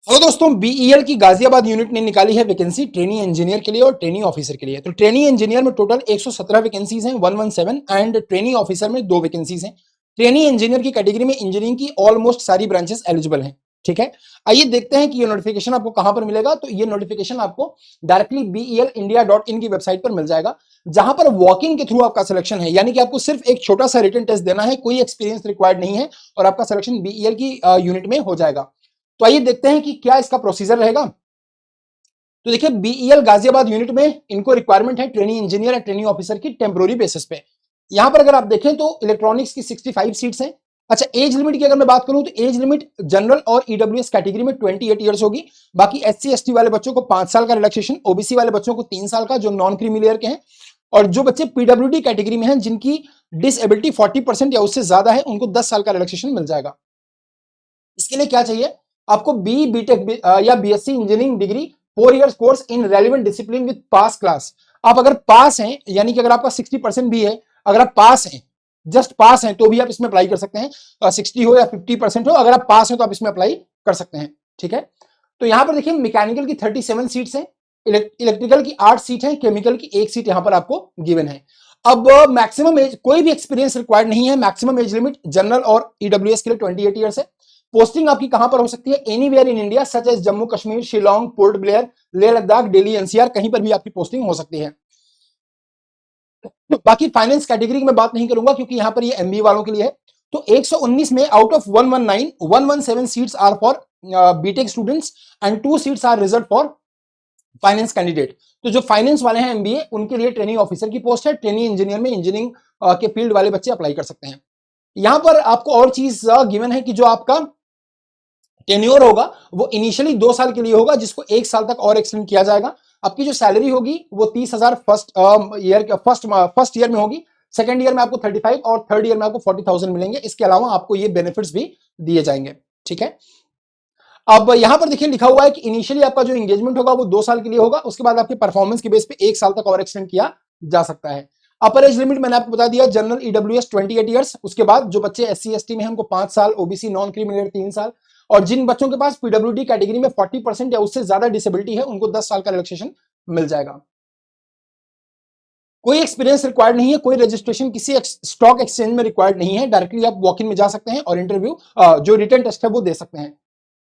Hello दोस्तों, BEL की Ghaziabad unit ने निकाली है वैकेंसी ट्रेनी इंजीनियर के लिए और ट्रेनी ऑफिसर के लिए। तो ट्रेनी इंजीनियर में टोटल 117 वैकेंसीज हैं 117 एंड ट्रेनी ऑफिसर में 2 वैकेंसीज हैं। ट्रेनी इंजीनियर की कैटेगरी में इंजीनियरिंग की ऑलमोस्ट सारी ब्रांचेस एलिजिबल हैं। ठीक है, आइए देखते हैं कि ये नोटिफिकेशन आपको कहां पर मिलेगा। तो ये नोटिफिकेशन आपको डायरेक्टली BELindia.in की वेबसाइट पर मिल जाएगा, जहां पर वॉक इन के थ्रू आपका सिलेक्शन है। यानी कि आपको सिर्फ एक छोटा सा रिटन टेस्ट देना है, कोई एक्सपीरियंस रिक्वायर्ड नहीं है और आपका सिलेक्शन बीईएल की यूनिट में हो जाएगा। तो आइए देखते हैं कि क्या इसका प्रोसीजर रहेगा। तो देखिए, बीईएल गाजियाबाद यूनिट में इनको रिक्वायरमेंट है ट्रेनी इंजीनियर या ट्रेनी ऑफिसर की टेम्पोररी बेसिस पे। यहां पर अगर आप देखें तो इलेक्ट्रॉनिक्स की 65 सीट्स हैं। अच्छा, एज लिमिट की अगर मैं बात करूं तो एज लिमिट जनरल और ईडब्ल्यूएस कैटेगरी में 28 ईयर्स होगी। बाकी SC ST वाले बच्चों को 5 साल का रिलैक्सेशन, ओबीसी वाले बच्चों को 3 साल का, जो नॉन क्रीमी लेयर के हैं। और जो बच्चे पीडब्ल्यूडी कैटेगरी में हैं, जिनकी डिसेबिलिटी 40% या उससे ज्यादा है, उनको 10 साल का रिलैक्सेशन मिल जाएगा। इसके लिए क्या चाहिए आपको? BTech या BSc engineering degree 4 years course in relevant discipline with pass class. आप अगर पास हैं, यानी कि अगर आपका 60% भी है, अगर आप पास हैं, जस्ट पास हैं, तो भी आप इसमें अप्लाई कर सकते हैं। 60 हो या 50% हो, अगर आप पास हैं तो आप इसमें अप्लाई कर सकते हैं। ठीक है, तो यहां पर देखिए, मैकेनिकल की 37 सीट्स हैं, इलेक्ट्रिकल की 8 सीट है, केमिकल की 1 सीट यहां पर आपको गिवन है। अब मैक्सिमम एज, कोई भी एक्सपीरियंस रिक्वायर्ड नहीं है। मैक्सिमम एज लिमिट जनरल और ईडब्ल्यूएस के लिए 28 ईयर्स है। पोस्टिंग आपकी कहां पर हो सकती है? Anywhere in India such as Jammu Kashmir, Shillong, Port Blair, Leh Ladakh, Delhi NCR, कहीं पर भी आपकी पोस्टिंग हो सकती है। बाकी फाइनेंस कैटेगरी की मैं बात नहीं करूंगा क्योंकि यहां पर ये MBA वालों के लिए है। तो 119 में out of 119, 117 seats are for BTech students and 2 seats are reserve for finance candidate. तो जो फाइनेंस वाले हैं MBA, उनके लिए ट्रेनिंग ऑफिसर की पोस्ट है। ट्रेनिंग इंजीनियर में इंजीनियरिंग के फील्ड वाले बच्चे अप्लाई कर सकते हैं। यहां पर आपको और चीज गिवन है कि जो आपका टेन्योर होगा वो इनिशियली 2 साल के लिए होगा, जिसको 1 साल तक और एक्सटेंड किया जाएगा। आपकी जो सैलरी होगी वो 30,000 फर्स्ट ईयर में होगी। सेकंड ईयर में आपको 35 और थर्ड ईयर में आपको 40,000 मिलेंगे। इसके अलावा आपको ये बेनिफिट्स भी दिए जाएंगे। ठीक है, अब यहां पर देखिए लिखा हुआ है कि इनिशियली आपका जो एंगेजमेंट होगा वो 2 साल के लिए होगा, उसके बाद आपके परफॉर्मेंस के बेस पे 1 साल तक और एक्सटेंड किया जा सकता है। अपर एज लिमिट मैंने आपको बता दिया, जनरल ईडब्ल्यूएस 28 ईयर्स। उसके बाद जो बच्चे SC ST में हैं उनको 5 साल, ओबीसी नॉन क्रीमी 3 साल, और जिन बच्चों के पास पीडब्ल्यूडी कैटेगरी में 40% या उससे ज्यादा डिसेबिलिटी है, उनको 10 साल का रिलैक्सेशन मिल जाएगा। कोई एक्सपीरियंस रिक्वायर्ड नहीं है, कोई रजिस्ट्रेशन किसी स्टॉक एक्सचेंज में रिक्वायर्ड नहीं है। डायरेक्टली आप वॉक इन में जा सकते हैं और इंटरव्यू जो रिटन टेस्ट है वो दे सकते हैं।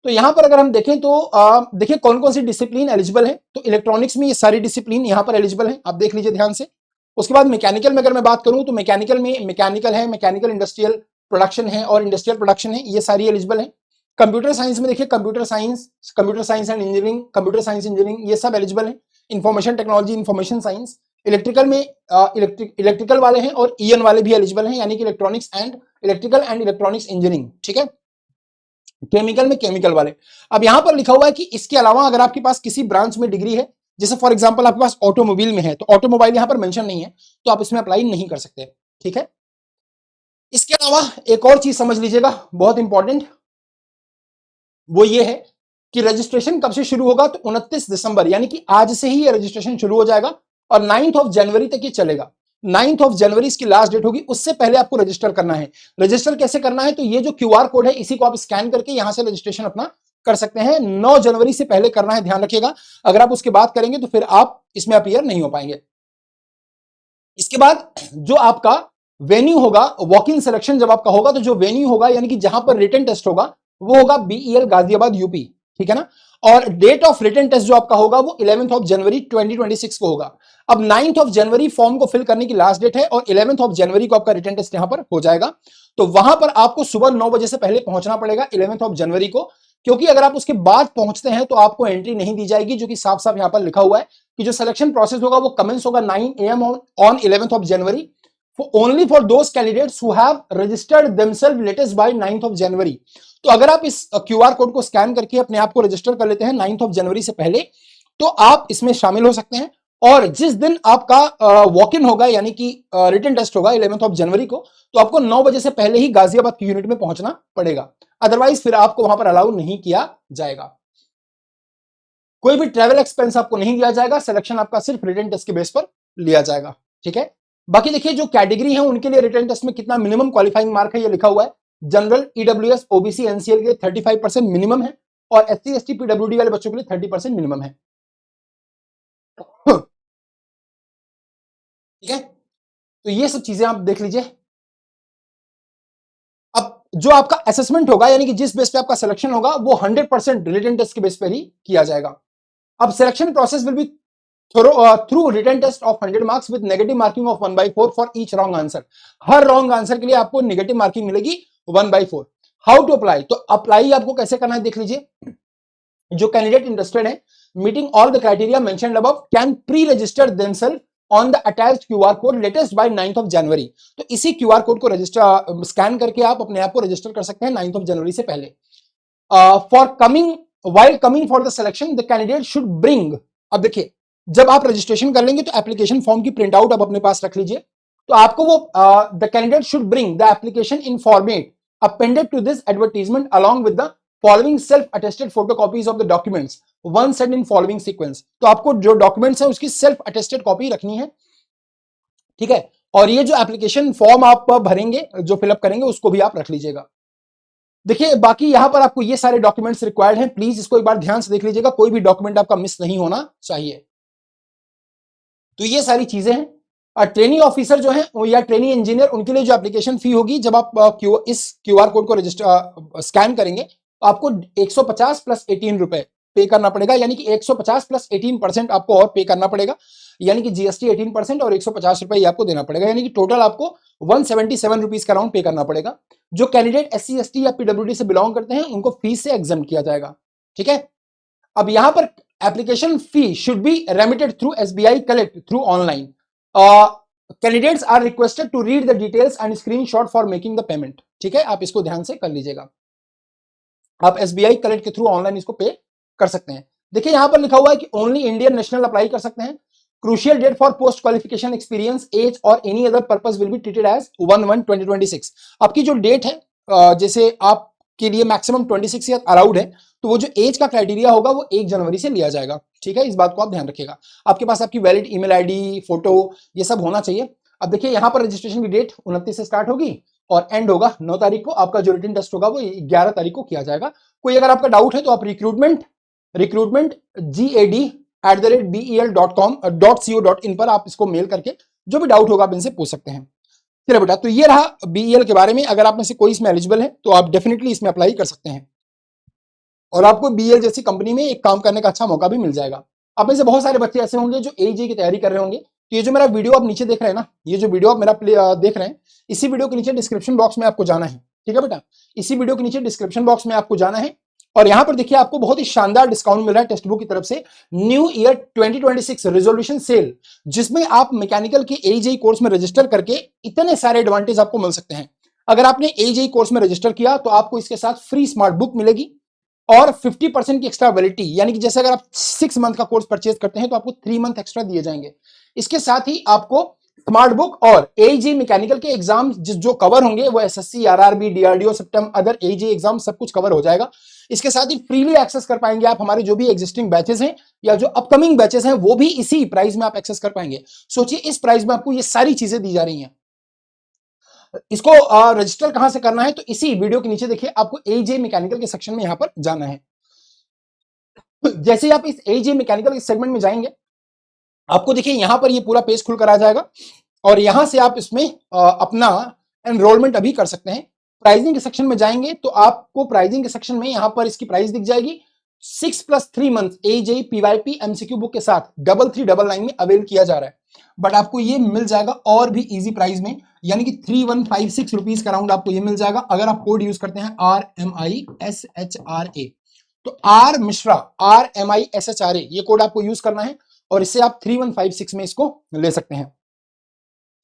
तो यहां पर अगर हम देखें तो देखिए कौन कौन सी डिसिप्लिन एलिजिबल है। तो इलेक्ट्रॉनिक्स में ये सारी डिसिप्लिन यहां पर एलिजिबल है, आप देख लीजिए ध्यान से। उसके बाद मैकेनिकल में अगर मैं बात करूं तो मैकेनिकल में मैकेनिकल है, मैकेनिकल इंडस्ट्रियल प्रोडक्शन है और इंडस्ट्रियल प्रोडक्शन है, ये सारी एलिजिबल है। कंप्यूटर साइंस में देखिए computer science and engineering, computer science engineering, ये सब एलिजिबल है। Information technology, information science, electrical में इलेक्ट्रिकल वाले हैं और EN वाले भी एलिजिबल हैं, यानी कि electronics and electrical and electronics engineering. ठीक है, केमिकल में केमिकल वाले। अब यहां पर लिखा हुआ है कि इसके अलावा अगर आपके पास किसी ब्रांच में डिग्री है, जैसे फॉर एग्जांपल आपके पास ऑटोमोबाइल में है, तो ऑटोमोबाइल यहां पर मेंशन नहीं है, तो आप इसमें अप्लाई नहीं कर सकते। ठीक है, इसके अलावा एक और चीज समझ लीजिएगा, बहुत इंपॉर्टेंट, वो ये है कि रजिस्ट्रेशन कब से शुरू होगा? तो 29 दिसंबर, यानी कि आज से ही ये रजिस्ट्रेशन शुरू हो जाएगा और 9 जनवरी तक ये चलेगा। 9 जनवरी इसकी लास्ट डेट होगी, उससे पहले आपको रजिस्टर करना है। रजिस्टर कैसे करना है? तो ये जो QR कोड है, इसी को आप स्कैन करके यहां से रजिस्ट्रेशन अपना कर सकते हैं। 9 जनवरी से पहले करना है, ध्यान रखिएगा। अगर आप उसके बाद करेंगे तो फिर आप इसमें अपीयर नहीं हो पाएंगे। इसके बाद जो आपका वेन्यू होगा, वॉक इन सिलेक्शन जब आपका होगा, तो जो वेन्यू होगा यानी कि जहां पर रिटन टेस्ट होगा वो होगा BEL गाजियाबाद यूपी। ठीक है ना, और डेट ऑफ रिटन टेस्ट जो आपका होगा वो 11 जनवरी 2026 को होगा। अब 9 जनवरी फॉर्म को फिल करने की लास्ट डेट है और 11 जनवरी को आपका रिटन टेस्ट यहां पर हो जाएगा। तो वहां पर आपको सुबह 9 बजे से पहले पहुंचना पड़ेगा 11 जनवरी को, क्योंकि अगर आप उसके बाद पहुंचते हैं तो आपको एंट्री नहीं दी जाएगी, जो कि साफ साफ यहां पर लिखा हुआ है कि जो सिलेक्शन प्रोसेस होगा वो कमेंस होगा 9 AM on 11 January only for those candidates who have registered themselves latest by 9 जनवरी। तो अगर आप इस QR कोड को स्कैन करके अपने आप को रजिस्टर कर लेते हैं 9 जनवरी से पहले, तो आप इसमें शामिल हो सकते हैं। और जिस दिन आपका वॉक इन होगा, यानी कि रिटन टेस्ट होगा 11 जनवरी को, तो आपको 9 बजे से पहले ही गाजियाबाद की यूनिट में पहुंचना पड़ेगा, अदरवाइज फिर आपको वहां पर अलाउ नहीं किया जाएगा। कोई भी ट्रैवल एक्सपेंस आपको नहीं दिया जाएगा, सिलेक्शन आपका सिर्फ रिटन टेस्ट के बेस पर लिया जाएगा। ठीक है, बाकी देखिए जो कैटेगरी है उनके लिए रिटन टेस्ट में कितना मिनिमम क्वालिफाइंग मार्क है ये लिखा हुआ है। जनरल, EWS, OBC, NCL के 35% मिनिमम है और SC ST PWD वाले बच्चों के लिए 30% मिनिमम है। ठीक है, तो ये सब चीजें आप देख लीजिए। अब जो आपका असेसमेंट होगा, यानी कि जिस बेस पे आपका सिलेक्शन होगा, वो 100% रिटन टेस्ट के बेस पर ही किया जाएगा। अब selection process will be through written test of 100 marks with negative marking of 1/4 for each wrong answer. हर रॉन्ग आंसर के लिए आपको नेगेटिव मार्किंग मिलेगी 1/4। हाउ टू अप्लाई, तो अप्लाई आपको कैसे करना है देख लीजिए। जो कैंडिडेट इंटरेस्टेड है meeting all the criteria mentioned above can pre register themselves on the attached QR code latest by 9th of January। तो इसी क्यूआर कोड को रजिस्टर स्कैन करके आप अपने आप को रजिस्टर कर सकते हैं 9th of January से पहले। For coming while coming for the selection the candidate should bring, अब देखिए जब आप रजिस्ट्रेशन कर लेंगे तो एप्लीकेशन फॉर्म की प्रिंट आउट आप अपने पास रख लीजिए। तो आपको वो the candidate should bring the application in format appended to this advertisement along with the following self attested photocopies of the documents once sent in following sequence। तो आपको जो डॉक्यूमेंट्स है उसकी सेल्फ अटेस्टेड कॉपी रखनी है, ठीक है। और ये जो एप्लीकेशन फॉर्म आप भरेंगे, जो फिलअप करेंगे, उसको भी आप रख लीजिएगा। देखिए बाकी यहां पर आपको ये सारे डॉक्यूमेंट्स रिक्वायर्ड हैं, प्लीज इसको एक बार ध्यान से देख लीजिएगा, कोई भी डॉक्यूमेंट आपका मिस नहीं होना चाहिए। तो ये सारी चीजें हैं। और ट्रेनिंग ऑफिसर जो है या ट्रेनिंग इंजीनियर, उनके लिए जो एप्लीकेशन फी होगी, जब आप इस क्यूआर कोड को रजिस्टर स्कैन करेंगे तो आपको 150 प्लस 18 रुपए पे करना पड़ेगा, यानी कि 150 प्लस 18% आपको और पे करना पड़ेगा, यानी कि जीएसटी 18% और 150 रुपए आपको देना पड़ेगा, यानी कि टोटल आपको 177 रुपीज का राउंड पे करना पड़ेगा। जो कैंडिडेट SC ST या PWD से बिलोंग करते हैं उनको फीस से एग्जम्प्ट किया जाएगा, ठीक है। अब यहां पर application fee should be remitted through SBI collect through online. Candidates are requested to read the details and screenshot for making the payment, ठीक है। आप इसको ध्यान से कर लीजिएगा, आप SBI कलेक्ट के थ्रू ऑनलाइन इसको पे कर सकते हैं। देखिए यहां पर लिखा हुआ है कि ओनली इंडियन नेशनल अप्लाई कर सकते हैं। Crucial date for post qualification experience age और any other purpose will be treated as 1/1/2026। आपकी जो डेट है, जैसे आपके लिए मैक्सिमम 26 ईयर अलाउड है, तो वो जो एज का क्राइटेरिया होगा वो 1 जनवरी से लिया जाएगा, ठीक है। इस बात को आप ध्यान रखिएगा। आपके पास आपकी वैलिड ईमेल आईडी, फोटो, ये सब होना चाहिए। अब देखिए यहां पर रजिस्ट्रेशन की डेट 29 से स्टार्ट होगी और एंड होगा 9 तारीख को। आपका जो रिटन टेस्ट होगा वो 11 तारीख को किया जाएगा। कोई अगर आपका डाउट है तो आप रिक्रूटमेंट GAD@BEL.com.co.in पर आप इसको मेल करके जो भी डाउट होगा आप इनसे पूछ सकते हैं। चलिए बेटा, तो ये रहा BEL के बारे में। अगर आप में से कोई इसमें एलिजिबल है तो आप डेफिनेटली इसमें अप्लाई कर सकते हैं और आपको BEL जैसी कंपनी में एक काम करने का अच्छा मौका भी मिल जाएगा। आप में से बहुत सारे बच्चे ऐसे होंगे जो AEJ की तैयारी कर रहे होंगे। तो ये जो मेरा वीडियो आप नीचे देख रहे हैं ना, ये जो वीडियो आप मेरा देख रहे हैं, इसी वीडियो के नीचे डिस्क्रिप्शन बॉक्स में आपको जाना है, ठीक है बेटा। इसी वीडियो के नीचे डिस्क्रिप्शन बॉक्स में आपको जाना है और यहां पर देखिए आपको बहुत ही शानदार डिस्काउंट मिल रहा है टेक्स्ट बुक की तरफ से, न्यू ईयर 2026 रिजोल्यूशन सेल, जिसमें आप मैकेनिकल के AEJ कोर्स में रजिस्टर करके इतने सारे एडवांटेज आपको मिल सकते हैं। अगर आपने AEJ कोर्स में रजिस्टर किया तो आपको इसके साथ फ्री स्मार्ट बुक मिलेगी और 50% की एक्स्ट्रा वैलिडिटी, यानी कि जैसे अगर आप 6 मंथ का कोर्स परचेज करते हैं तो आपको 3 मंथ एक्स्ट्रा दिए जाएंगे। इसके साथ ही आपको स्मार्ट बुक और AEJ मैकेनिकल के एग्जाम जो कवर होंगे वो SSC, RRB, DRDO, system, other AEJ exam सब कुछ कवर हो जाएगा। इसके साथ ही फ्रीली एक्सेस कर पाएंगे आप हमारे जो भी एग्जिस्टिंग बैचेस हैं या जो अपकमिंग बैचेस हैं, वो भी इसी प्राइस में आप एक्सेस कर पाएंगे। सोचिए इस प्राइस में आपको ये सारी चीजें दी जा रही हैं। इसको रजिस्टर कहां से करना है, तो इसी वीडियो के नीचे देखिए आपको AEJ मैकेनिकल के सेक्शन में यहां पर जाना है। जैसे ही आप इस AEJ मैकेनिकल के सेगमेंट में जाएंगे, आपको देखिए यहां पर ये पूरा पेज खुल कर आ जाएगा और यहां से आप इसमें अपना एनरोलमेंट अभी कर सकते हैं। प्राइसिंग के सेक्शन में जाएंगे तो आपको प्राइसिंग के सेक्शन में यहां पर इसकी प्राइस दिख जाएगी। 6+3 month AEJ PYP MCQ book के साथ 3399 में अवेल किया जा रहा है, बट आपको ये मिल जाएगा और भी इजी प्राइस में, यानी कि 3156 रुपीज का राउंड आपको ये मिल जाएगा अगर आप कोड यूज करते हैं RMISHRA। तो R मिश्रा RMISHRA ये कोड आपको यूज करना है और इससे आप 3156 में इसको ले सकते हैं,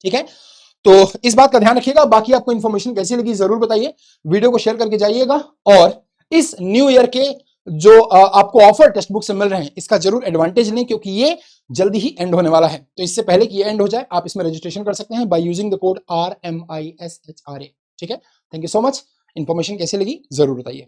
ठीक है। तो इस बात का ध्यान रखिएगा। बाकी आपको इंफॉर्मेशन कैसी लगी जरूर बताइए, वीडियो को शेयर करके जाइएगा और इस न्यू ईयर के जो आपको ऑफर टेक्स्ट बुक से मिल रहे हैं इसका जरूर एडवांटेज लें, क्योंकि ये जल्दी ही एंड होने वाला है। तो इससे पहले कि ये एंड हो जाए आप इसमें रजिस्ट्रेशन कर सकते हैं by using the code RMISHRA, ठीक है। Thank you so much. Information कैसी लगी जरूर बताइए।